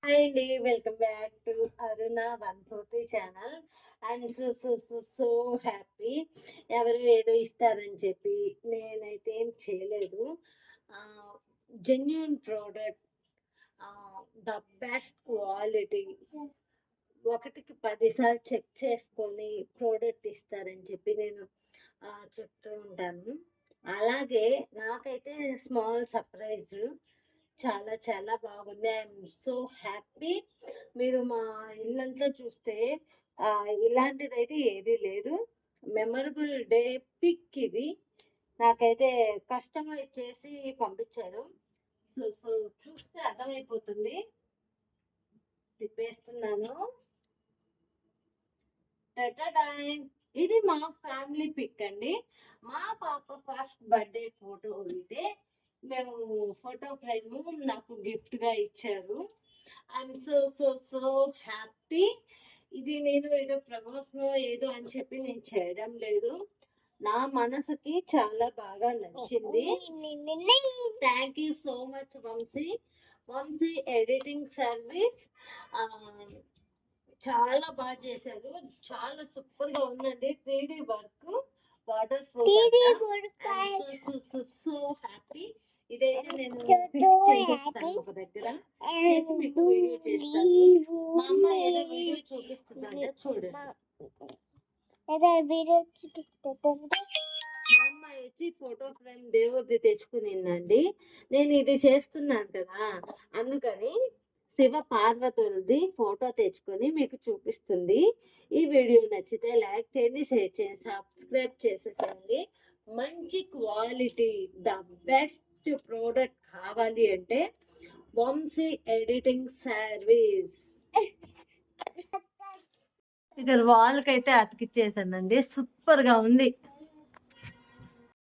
Hi అండి. Welcome back to Aruna 143 channel. I'm so happy. ఎవరు ఏదో ఇస్తారని చెప్పి నేనైతే ఏం చేయలేదు. Genuine product, the best quality, ఒకటికి 10 సార్లు చెక్ చేసుకొని ప్రోడక్ట్ ఇస్తారని చెప్పి నేను చెప్తూ ఉంటాను. అలాగే నాకైతే స్మాల్ సర్ప్రైజ్ చాలా చాలా బాగుంది. I'm so happy. మీరు మా ఇల్లంతా చూస్తే ఇలాంటిదైతే ఏదీ లేదు. మెమరబుల్ డే పిక్ ఇది. నాకైతే కస్టమైజ్ చేసి పంపించారు. సో సో చూస్తే అర్థమైపోతుంది. తిప్పేస్తున్నాను. టటడాయ్! ఇది మా ఫ్యామిలీ పిక్ అండి. మా పాప ఫస్ట్ బర్త్డే ఫోటో ఇదే. మేము ఫోటో ఫ్రేమ్ నాకు గిఫ్ట్‌గా ఇచ్చారు. I'm so happy. ఇది నేను ఏదో ప్రమోషనో ఏదో అని చెప్పి నేను చేయడం లేదు. నా మనసుకి చాలా బాగా నచ్చింది. Thank you so much Vamsi. Vamsi editing service చాలా బాగా చేశారు. చాలా సూపర్‌గా ఉందండి. 3D work, waterproof. So happy. ఇదైతే నేను ఫిక్స్ చేసేస్తాను ఒక దగ్గర. చేసి మీకు వీడియో చేస్తాను. మా అమ్మ ఏదో వీడియో చూపిస్తుందంట చూడండి. మా అమ్మ వచ్చి ఫోటో ఫ్రేమ్ దేవుడిది తెచ్చుకునిందండి. నేను ఇది చేస్తున్నాను కదా, అందుకని శివ పార్వతులది ఫోటో తెచ్చుకొని మీకు చూపిస్తుంది. ఈ వీడియో నచ్చితే లైక్ చేయండి, షేర్ చేయండి, సబ్స్క్రైబ్ చేసేసండి. మంచి క్వాలిటీ, ద బెస్ట్ ప్రోడక్ట్ కావాలి అంటే వంశీ ఎడిటింగ్ సర్వీస్. ఇక్కడ వాళ్ళకైతే అతికిచ్చేసానండి. సూపర్గా ఉంది.